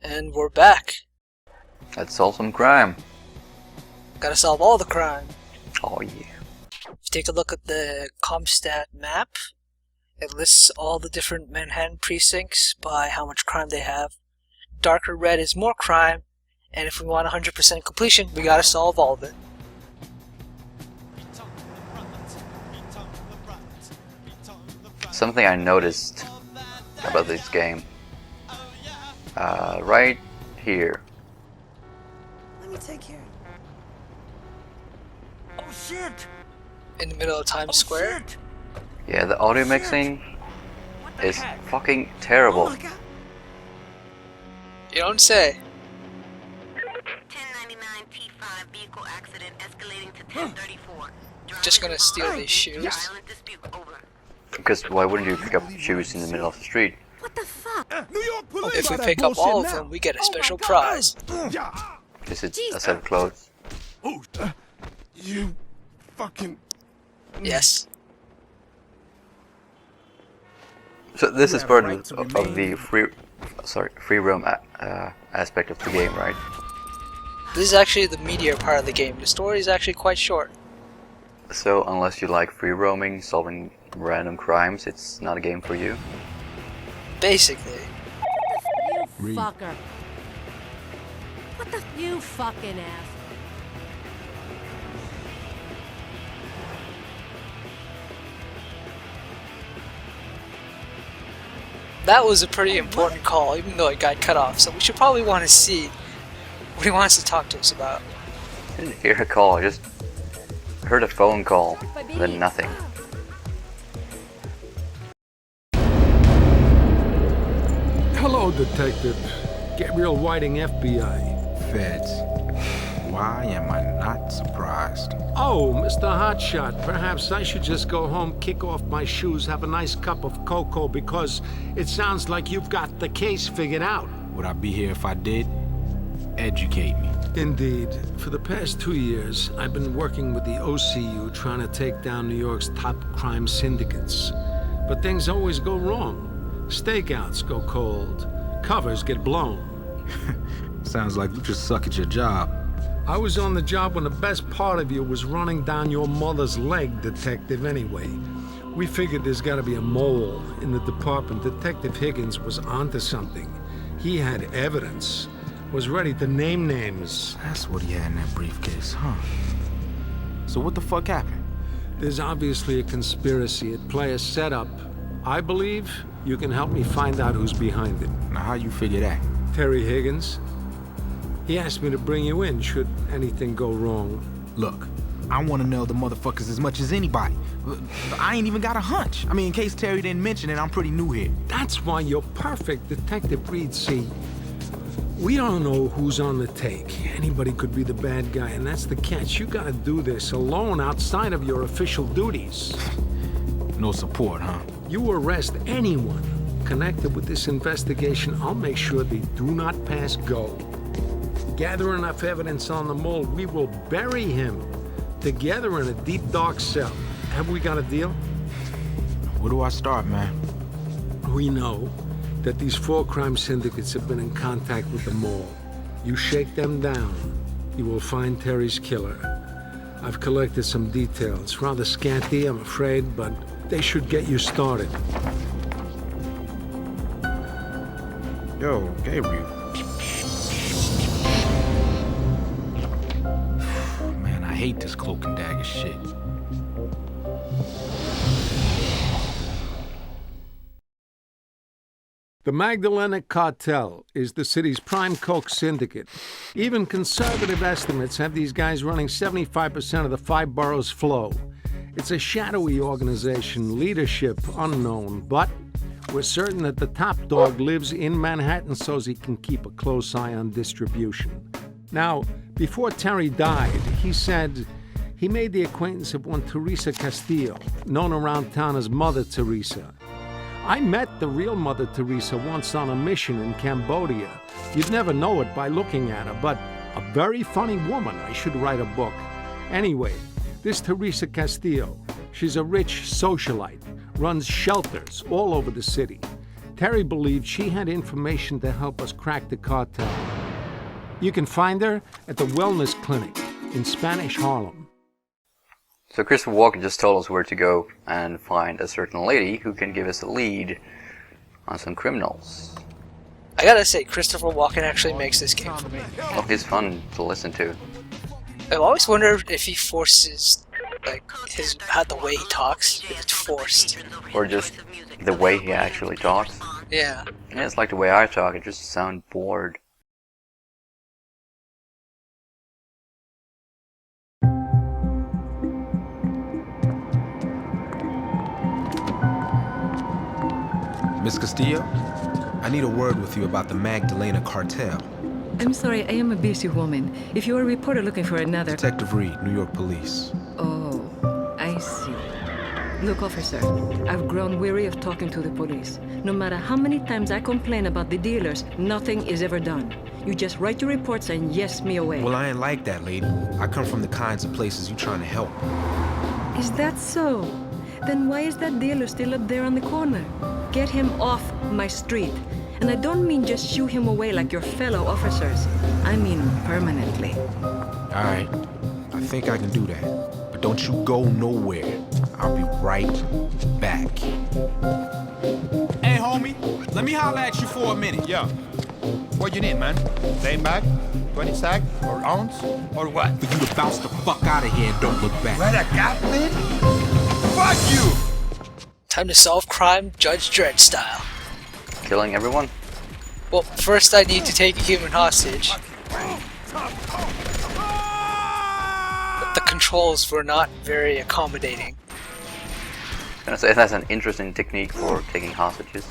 And we're back. Let's solve some crime. Gotta solve all the crime. Oh yeah. If you take a look at the Comstat map, it lists all the different Manhattan precincts by how much crime they have. Darker red is more crime, and if we want 100% completion, we gotta solve all of it. Something I noticed about this game. Right here. Let me take care. Oh shit! In the middle of Times Square. Shit. Yeah, the audio mixing is fucking terrible. Oh my God. You don't say. 1099 T5 vehicle accident escalating to 1034. Just gonna steal these shoes. Violent dispute over. Because why wouldn't you pick up shoes in the middle of the street? What the fuck? New York police. If we pick up all of them, we get a special prize. Is it a set of clothes? Oh, you fucking. Yes. So this is part of the free roam aspect of the game, right? This is actually the meatier part of the game. The story is actually quite short. So unless you like free roaming, solving random crimes, it's not a game for you. Basically. You fucker. What the? You fucking ass. That was a pretty important call, even though it got cut off, so we should probably want to see what he wants to talk to us about. I didn't hear a call, I just heard a phone call, then nothing. Hello, Detective. Gabriel Whiting, FBI. Feds. Why am I not surprised? Oh, Mr. Hotshot, perhaps I should just go home, kick off my shoes, have a nice cup of cocoa, because it sounds like you've got the case figured out. Would I be here if I did? Educate me. Indeed. For the past 2 years, I've been working with the OCU trying to take down New York's top crime syndicates. But things always go wrong. Stakeouts go cold. Covers get blown. Sounds like you just suck at your job. I was on the job when the best part of you was running down your mother's leg, Detective, anyway. We figured there's gotta be a mole in the department. Detective Higgins was onto something. He had evidence, was ready to name names. That's what he had in that briefcase, huh? So what the fuck happened? There's obviously a conspiracy at play, a setup. I believe you can help me find out who's behind it. Now how you figure that? Terry Higgins. He asked me to bring you in should anything go wrong. Look, I want to know the motherfuckers as much as anybody. I ain't even got a hunch. I mean, in case Terry didn't mention it, I'm pretty new here. That's why you're perfect, Detective Reed. See, we don't know who's on the take. Anybody could be the bad guy, and that's the catch. You gotta do this alone outside of your official duties. No support, huh? You arrest anyone connected with this investigation, I'll make sure they do not pass go. Gather enough evidence on the mole, we will bury him together in a deep, dark cell. Have we got a deal? Where do I start, man? We know that these 4 crime syndicates have been in contact with the mole. You shake them down, you will find Terry's killer. I've collected some details, rather scanty, I'm afraid, but they should get you started. Yo, Gabriel. Man, I hate this cloak and dagger shit. The Magdalenic Cartel is the city's prime coke syndicate. Even conservative estimates have these guys running 75% of the 5 boroughs' flow. It's a shadowy organization, leadership unknown, but we're certain that the top dog lives in Manhattan so he can keep a close eye on distribution. Now, before Terry died, he said he made the acquaintance of one Teresa Castile, known around town as Mother Teresa. I met the real Mother Teresa once on a mission in Cambodia. You'd never know it by looking at her, but a very funny woman. I should write a book. Anyway, this Teresa Castile, she's a rich socialite, runs shelters all over the city. Terry believed she had information to help us crack the cartel. You can find her at the Wellness Clinic in Spanish Harlem. So Christopher Walken just told us where to go and find a certain lady who can give us a lead on some criminals. I gotta say, Christopher Walken actually makes this game for me. Oh, he's fun to listen to. I've always wondered if he forces, like, the way he talks, if it's forced. Or just the way he actually talks. Yeah. Yeah, it's like the way I talk, I just sound bored. Miss Castillo, I need a word with you about the Magdalena cartel. I'm sorry, I am a busy woman. If you're a reporter looking for another... Detective Reed, New York Police. Oh, I see. Look, officer, I've grown weary of talking to the police. No matter how many times I complain about the dealers, nothing is ever done. You just write your reports and yes me away. Well, I ain't like that, lady. I come from the kinds of places you're trying to help. Is that so? Then why is that dealer still up there on the corner? Get him off my street. And I don't mean just shoo him away like your fellow officers. I mean permanently. All right, I think I can do that. But don't you go nowhere. I'll be right back. Hey, homie, let me holler at you for a minute. Yeah. What you need, man? Same bag? 20 sack? Or ounce? Or what? For you to bounce the fuck out of here and don't look back. Let a gap, man? Fuck you! Time to solve crime Judge Dredd style. Killing everyone? Well, first I need to take a human hostage. But the controls were not very accommodating. I'm gonna say that's an interesting technique for taking hostages.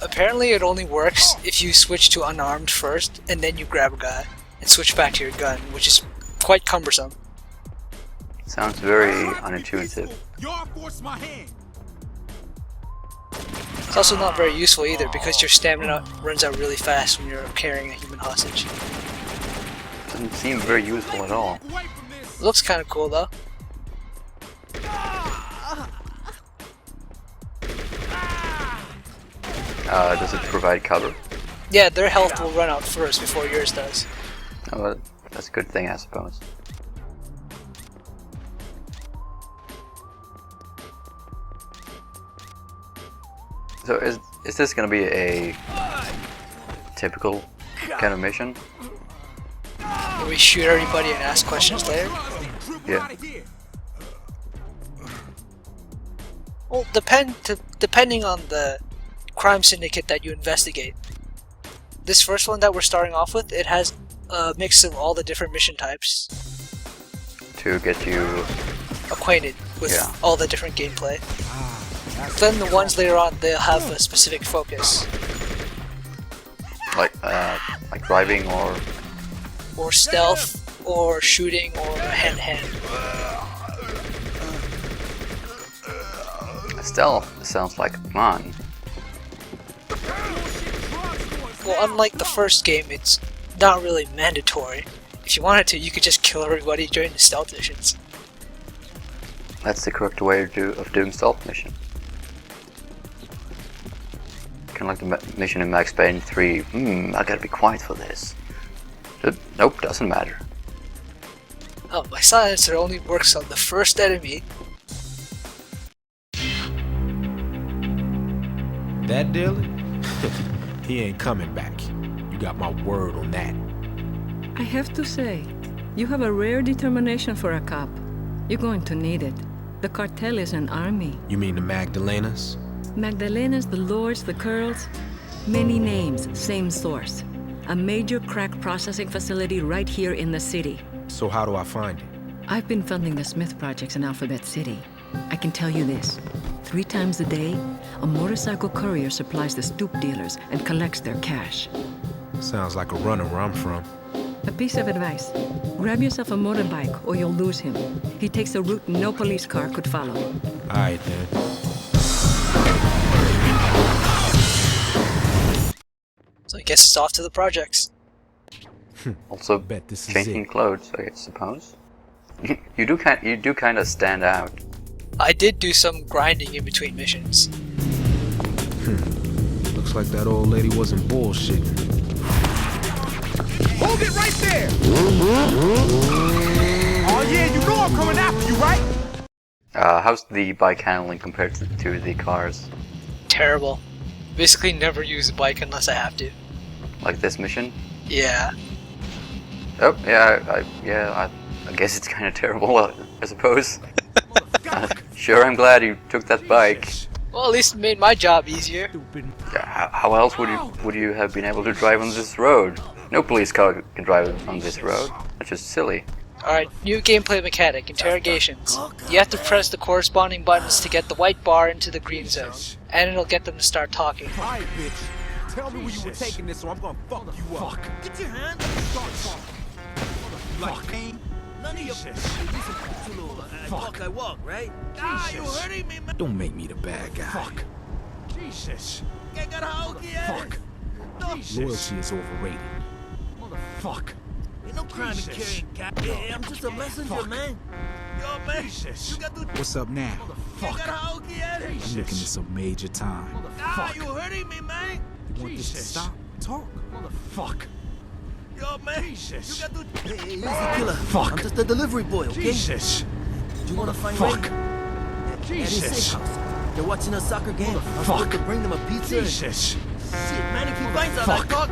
Apparently it only works if you switch to unarmed first, and then you grab a guy, and switch back to your gun, which is quite cumbersome. Sounds very unintuitive. It's also not very useful either, because your stamina runs out really fast when you're carrying a human hostage. Doesn't seem very useful at all. It looks kinda cool though. Does it provide cover? Yeah, their health will run out first before yours does. Oh, well, that's a good thing, I suppose. So is this gonna be a typical kind of mission? Where we shoot everybody and ask questions later? Yeah. Well, depending on the crime syndicate that you investigate. This first one that we're starting off with, it has a mix of all the different mission types. To get you Acquainted with all the different gameplay. Then the ones later on, they'll have a specific focus. like driving Or stealth, or shooting, or hand-to-hand. stealth. Sounds like fun. Well, unlike the first game, it's not really mandatory. If you wanted to, you could just kill everybody during the stealth missions. That's the correct way of doing stealth mission. Kind of like the mission in Max Payne 3. I gotta be quiet for this. Nope, doesn't matter. Oh, my silencer only works on the first enemy. That dealer? He ain't coming back. You got my word on that. I have to say, you have a rare determination for a cop. You're going to need it. The cartel is an army. You mean the Magdalenas? Magdalenas, the Lords, the Curls. Many names, same source. A major crack processing facility right here in the city. So how do I find it? I've been funding the Smith projects in Alphabet City. I can tell you this. 3 times a day, a motorcycle courier supplies the stoop dealers and collects their cash. Sounds like a runner where I'm from. A piece of advice. Grab yourself a motorbike or you'll lose him. He takes a route no police car could follow. All right, then. So I guess it's off to the projects. Also, Bet this is changing it. clothes, I suppose. You do kind of stand out. I did do some grinding in between missions. Looks like that old lady wasn't bullshitting. Hold it right there! Oh yeah, you know I'm coming after you, right? How's the bike handling compared to the cars? Terrible. Basically never use a bike unless I have to. Like this mission? Yeah. Oh, yeah, I guess it's kind of terrible, I suppose. Sure, I'm glad you took that bike. Well, at least it made my job easier. Yeah, how else would you have been able to drive on this road? No police car can drive on this road. That's just silly. Alright, new gameplay mechanic, interrogations. You have to press the corresponding buttons to get the white bar into the green zone, and it'll get them to start talking. Alright, bitch. Tell me where you were taking this or I'm gonna fuck you up. Get your hands up and start talking. Like, none of your I walk, right? Ah, you hurting me, man. Don't make me the bad guy. Fuck. Jesus. Fuck. Loyalty is overrated. Fuck. Ain't no crime in carrying gas. Hey, I'm just a messenger, man. Yo, man. Jesus. You got to... What's up now? Fuck. I'm looking at some major time. Ah, you hurting me, man. You want this to stop? Talk. Fuck. Yo, man. Jesus. You got to... Hey, easy, killer. Fuck. I'm just a delivery boy, okay? Jesus. You want to find Fuck. Ray? At his Jesus. safe house. They're watching a soccer game. I'm Fuck. supposed to bring them a pizza. Jesus. Shit, man, if he finds out Fuck. I talk,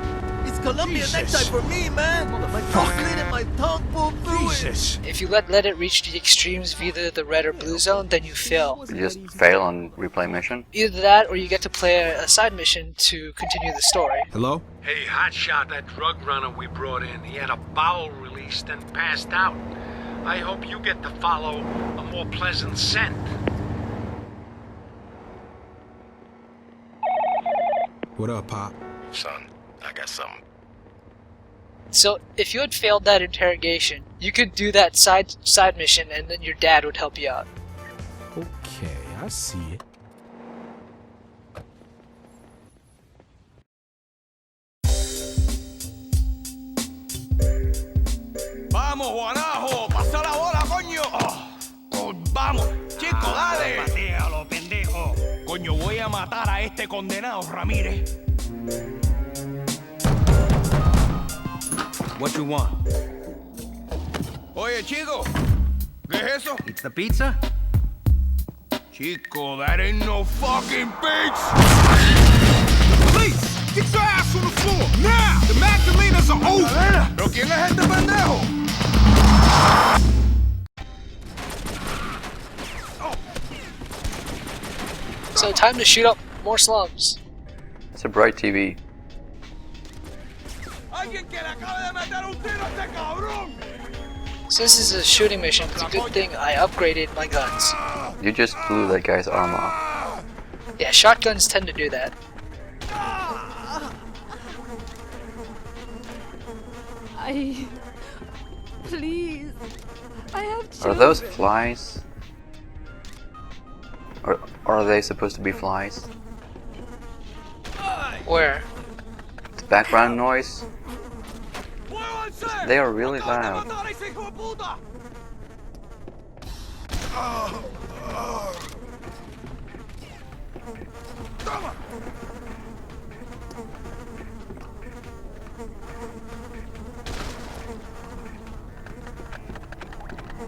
it's Colombia Jesus. next time for me, man. My Fuck. tongue slid and my tongue pulled through it. Jesus. If you let it reach the extremes of either the red or blue zone, then you fail. You just fail on replay mission? Either that, or you get to play a side mission to continue the story. Hello? Hey, Hotshot, that drug runner we brought in, he had a bowel release and passed out. I hope you get to follow a more pleasant scent. What up, Pop? Son, I got something. So, if you had failed that interrogation, you could do that side mission, and then your dad would help you out. Okay, I see it. Vamos, Juanajo. Pasa la bola, coño. Oh, vamos. Chico, dale. Patealo, pendejo. Coño, voy a matar a este condenado, Ramírez. What you want? Oye, chico. ¿Qué es eso? It's the pizza? Chico, that ain't no fucking pizza. Police, get your ass on the floor, now! The Magdalenas are over. ¿Pero quién es este pendejo? So, time to shoot up more slums. It's a bright TV. Alguien que le acabe de meter un tiro a este cabrón. Since this is a shooting mission, it's a good thing I upgraded my guns. You just blew that guy's arm off. Yeah, shotguns tend to do that. Please. I have Are children. those flies? Or are they supposed to be flies? Where? The background noise? They are really loud.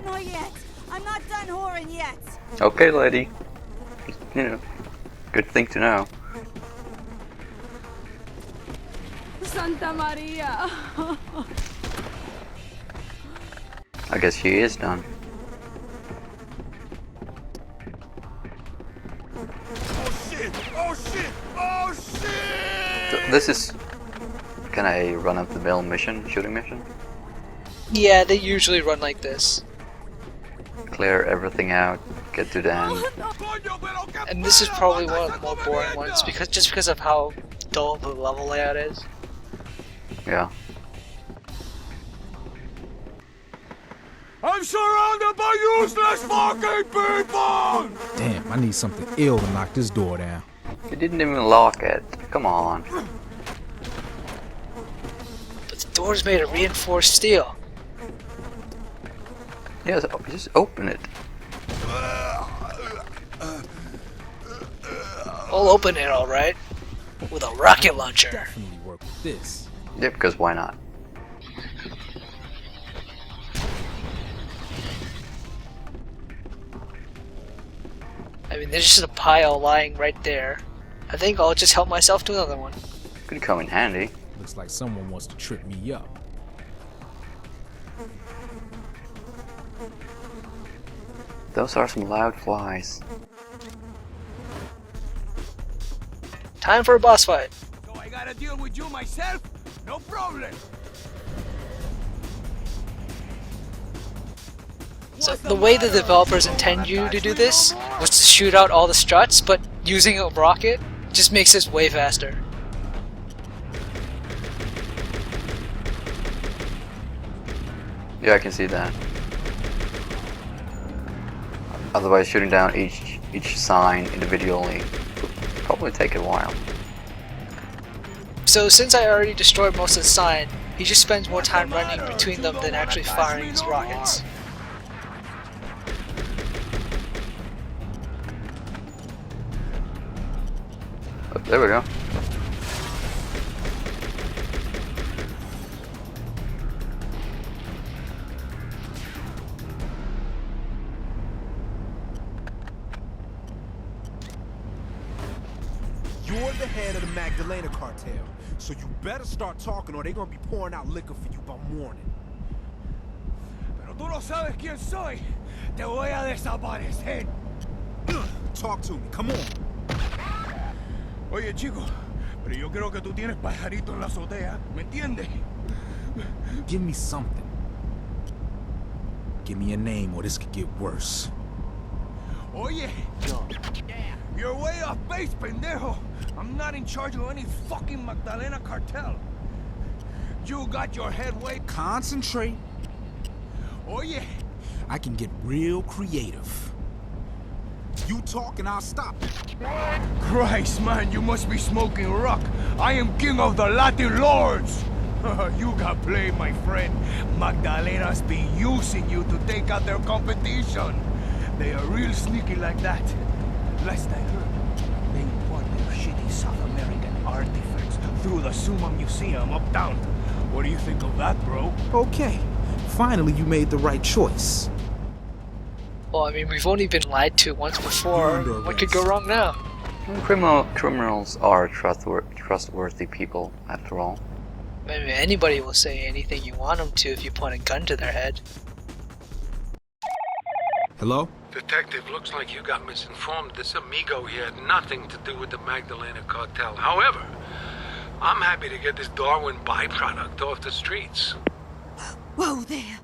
Not yet. I'm not done whoring yet. Okay, lady. You know, good thing to know. Santa Maria. I guess she is done. Oh shit! Oh shit! Oh shit! So this is kind of a run-of-the-mill mission, shooting mission. Yeah, they usually run like this. Clear everything out, get to the end. And this is probably one of the more boring ones just because of how dull the level layout is. Yeah. I'm surrounded by useless fucking people! Damn, I need something ill to knock this door down. You didn't even lock it. Come on. But the door's made of reinforced steel. Yes, just open it. I'll open it, alright. With a rocket launcher. Definitely work with this. Yep, because why not? I mean, there's just a pile lying right there. I think I'll just help myself to another one. Could come in handy. Looks like someone wants to trip me up. Those are some loud flies. Time for a boss fight. So I gotta deal with you myself? No problem. So the way the developers intend you to do this was to shoot out all the struts, but using a rocket just makes this way faster. Yeah, I can see that. Otherwise, shooting down each sign individually would probably take a while. So since I already destroyed most of the sign, he just spends more time running between them than actually firing his rockets. Oh, there we go. You're the head of the Magdalena cartel, so you better start talking or they're gonna be pouring out liquor for you by morning. Pero tú no sabes quién soy. Te voy a desaparecer. Talk to me, come on. Oye, chico, pero yo creo que tú tienes pajarito en la azotea, ¿me entiendes? Give me something. Give me a name or this could get worse. Oye, you're way off base, pendejo. I'm not in charge of any fucking Magdalena cartel. You got your head way... Concentrate. Oye. I can get real creative. You talk and I'll stop. Christ, man, you must be smoking rock. I am king of the Latin lords. You got played, my friend. Magdalena's been using you to take out their competition. They are real sneaky like that. Last I heard, they import their shitty South American artifacts through the Suma Museum uptown. What do you think of that, bro? Okay, finally you made the right choice. Well, I mean, we've only been lied to once before. What could go wrong now? Criminals are trustworthy people, after all. I mean, anybody will say anything you want them to if you point a gun to their head. Hello? Detective, looks like you got misinformed. This amigo here had nothing to do with the Magdalena cartel. However, I'm happy to get this Darwin byproduct off the streets. Whoa there.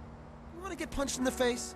You wanna get punched in the face?